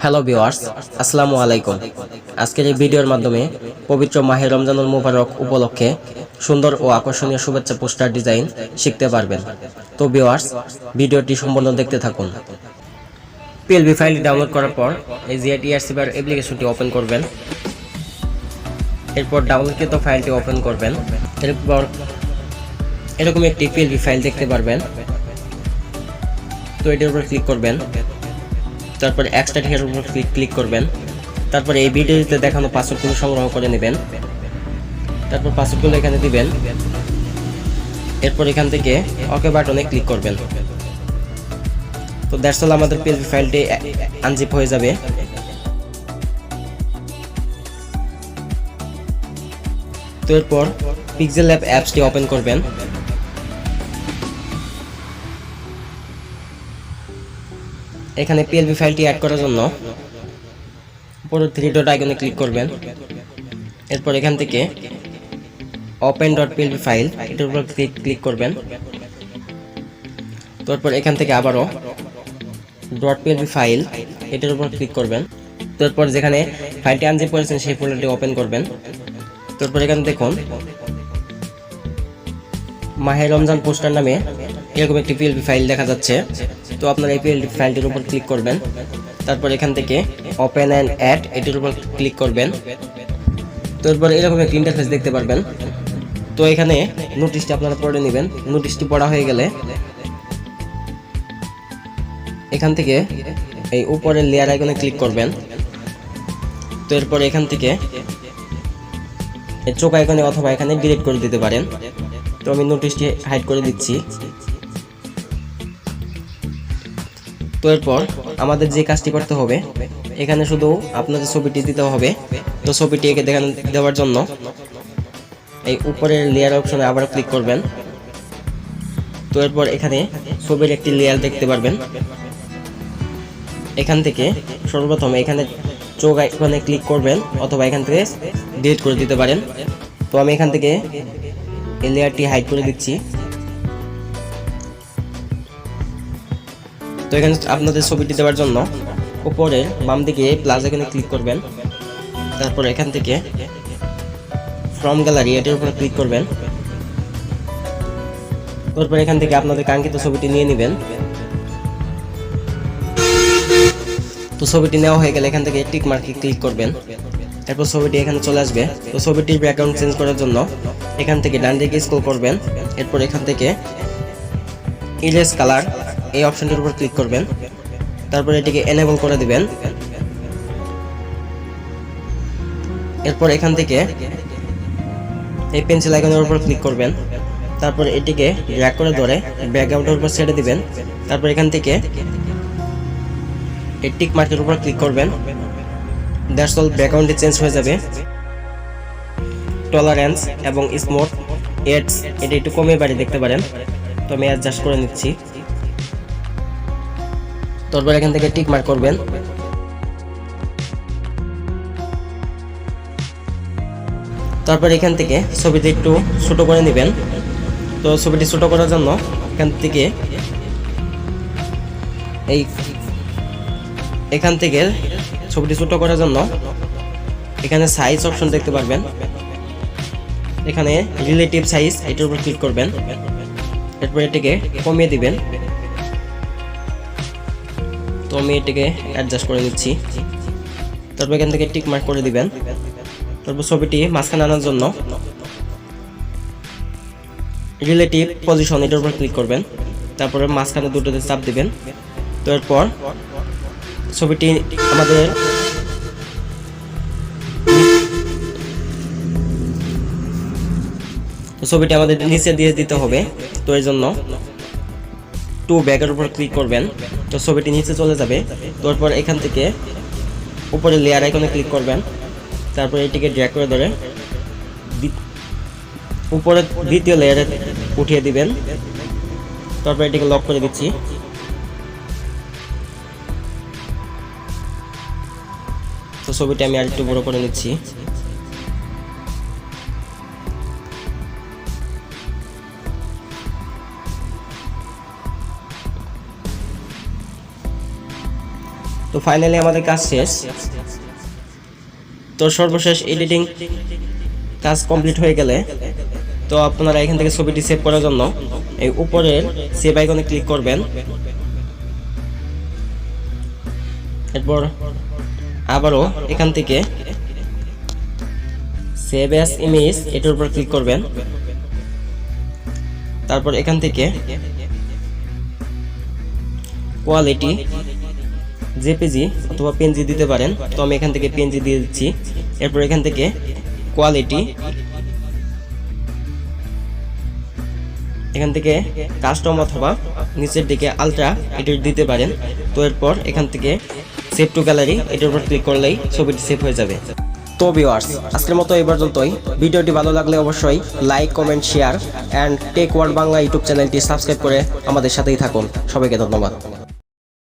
Hello viewers, আসসালামু আলাইকুম। আজকের এই ভিডিওর মাধ্যমে পবিত্র মাহে রমজানুল মুবারক উপলক্ষে সুন্দর ও আকর্ষণীয় শুভেচ্ছা পোস্টার ডিজাইন শিখতে পারবেন। তো ভিউয়ার্স, ভিডিওটি সম্পূর্ণ দেখতে থাকুন। পিএলপি ফাইলটি ডাউনলোড করার পর এই 𝗦𝗨𝗕𝗦𝗕𝗦𝗕 অ্যাপ্লিকেশনটি ওপেন করবেন। এরপর ডাউনলোডকৃত ফাইলটি ওপেন করবেন। এরপর এরকম একটি পিএলপি ফাইল দেখতে পারবেন। তো এটার উপর ক্লিক করবেন। তারপর এক্সট্রাক্ট এর উপর ক্লিক করবেন। তারপর এই ভিডিওতে দেখানো পাসওয়ার্ডগুলো সংগ্রহ করে নেবেন। তারপর পাসওয়ার্ডগুলো এখানে দিবেন। এরপর এখান থেকে ওকে বাটনে ক্লিক করবেন। তো দ্যাটস অল, আমাদের পিএলপি ফাইলটি আনজিপ হয়ে যাবে। তো এরপর পিক্সেলল্যাব অ্যাপসটি ওপেন করবেন। এখানে পিএলপি ফাইলটি অ্যাড করার জন্য উপরে 3 ডট আইকনে ক্লিক করবেন। এরপর এখান থেকে open.plp ফাইল এটার উপর ক্লিক করবেন। তারপর এখান থেকে আবারও .plp ফাইল এটার উপর ক্লিক করবেন। তারপর যেখানে ফাইলটি আনজিপ করেছেন সেই ফোল্ডারটি ওপেন করবেন। তারপর এখানে দেখুন মাহে রমজান পোস্টার নামে এরকম একটি পিএলপি ফাইল দেখা যাচ্ছে। তো আপনারা এই পিএলপি ফাইলটির উপর ক্লিক করবেন। তারপর এখান থেকে ওপেন অ্যান্ড অ্যাড এটির উপর ক্লিক করবেন। তারপর এরকম একটি ইন্টারফেস দেখতে পারবেন। তো এখানে নোটিশটি আপনারা পড়ে নেবেন। নোটিশটি পড়া হয়ে গেলে এখান থেকে এই উপরের লেয়ার আইকনে ক্লিক করবেন। তো এরপর এখান থেকে এই চোখ আইকনে অথবা এখানে ডিলিট করে দিতে পারেন। তো আমি নোটিশটি হাইড করে দিচ্ছি। তো এরপর আমাদের যে কাজটি করতে হবে, এখানে শুধু আপনাদের ছবিটি দিতে হবে। তো ছবিটি একে দেওয়ার জন্য এই উপরের লেয়ার অপশনে আবার ক্লিক করবেন। তো এরপর এখানে ছবির একটি লেয়ার দেখতে পারবেন। এখান থেকে সর্বপ্রথম এখানে চোখ আইকনে ক্লিক করবেন অথবা এখান থেকে ডিলিট করে দিতে পারেন। তো আমি এখান থেকে এই লেয়ারটি হাইড করে দিচ্ছি। তো এখানে আপনাদের ছবিটি দেওয়ার জন্য উপরের বাম দিকে প্লাস আইকনে ক্লিক করবেন। তারপর এখান থেকে ফ্রম গ্যালারি এটার উপর ক্লিক করবেন। তারপর এখান থেকে আপনাদের কাঙ্ক্ষিত ছবিটি নিয়ে নেবেন। তো ছবিটি নেওয়া হয়ে গেলে এখান থেকে টিক মার্কে ক্লিক করবেন। তারপর ছবিটি এখানে চলে আসবে। তো ছবিটির ব্যাকগ্রাউন্ড চেঞ্জ করার জন্য এখান থেকে ডান দিকে স্ক্রল করবেন। এরপর এখান থেকে ইরেজ কালার এই অপশনটির উপর ক্লিক করবেন। তারপর এটিকে এনেবল করে দিবেন। এরপর এখান থেকে এই পেন্সিল আইকনের উপর ক্লিক করবেন। তারপর এটিকে ড্র্যাগ করে ধরে ব্যাকগ্রাউন্ডের উপর ছেড়ে দিবেন। তারপর এখান থেকে এই টিক মার্কের উপর ক্লিক করবেন। দ্যাটস অল, ব্যাকগ্রাউন্ডটি চেঞ্জ হয়ে যাবে। টলারেন্স এবং স্মুথ এডস এটা একটু কমিয়ে বাড়িয়ে দেখতে পারেন। তো আমি অ্যাডজাস্ট করে নিচ্ছি। তারপর এখান থেকে টিক মার্ক করবেন। তারপর এখান থেকে ছবিটি একটু ছোট করে নেবেন। তো ছবিটি ছোট করার জন্য এখান থেকে ছবিটি ছোট করার জন্য এখানে সাইজ অপশন দেখতে পারবেন। এখানে রিলেটিভ সাইজ এটার উপর ক্লিক করবেন। এরপর এটিকে কমিয়ে দিবেন। তো আমি এটিকে অ্যাডজাস্ট করে নিচ্ছি। তারপর এখান থেকে টিক মার্ক করে দিবেন। তারপর ছবিটি মাঝখানে আনার জন্য রিলেটিভ পজিশন এটার উপর ক্লিক করবেন। তারপরে মাঝখানে দুটোতে চাপ দিবেন। তো এরপর ছবিটি আমাদের নিচে দিয়ে দিতে হবে। তো এর জন্য টু ব্যাকের উপর ক্লিক করবেন। তো ছবিটি নিচে চলে যাবে। তারপর এখান থেকে উপরে লেয়ার আইকনে ক্লিক করবেন। তারপর এটিকে ড্র্যাগ করে ধরে উপরে দ্বিতীয় লেয়ারে উঠিয়ে দিবেন। তারপর এটিকে লক করে দিচ্ছি। তো ছবিটি আমি আরেকটু বড় করে নিচ্ছি। তো ফাইনালি আমাদের কাজ শেষ। তো সর্বশেষ এডিটিং কাজ কমপ্লিট হয়ে গেলে তো আপনারা এখান থেকে ছবিটি সেভ করার জন্য এই উপরের সেভ আইকনে ক্লিক করবেন। এরপর আবারও এখান থেকে সেভ অ্যাজ ইমেজ এটার উপর ক্লিক করবেন। তারপর এখান থেকে কোয়ালিটি জেপিজি অথবা পিএনজি দিতে পারেন, তো আমি এখান থেকে পিএনজি দিয়ে দিচ্ছি। এরপর এখান থেকে কোয়ালিটি এখান থেকে কাস্টম অথবা নিচের দিকে আলট্রা এটা দিতে পারেন। তো এরপর এখান থেকে সেভ টু গ্যালারি এটার উপর ক্লিক করলেই ছবিটি সেভ হয়ে যাবে। তো ভিউয়ার্স, আজকের মতো এই পর্যন্তই। ভিডিওটি ভালো লাগলে অবশ্যই like, comment, share and Tech World Bangla YouTube চ্যানেলটি সাবস্ক্রাইব করে আমাদের সাথেই থাকুন। সবাইকে ধন্যবাদ।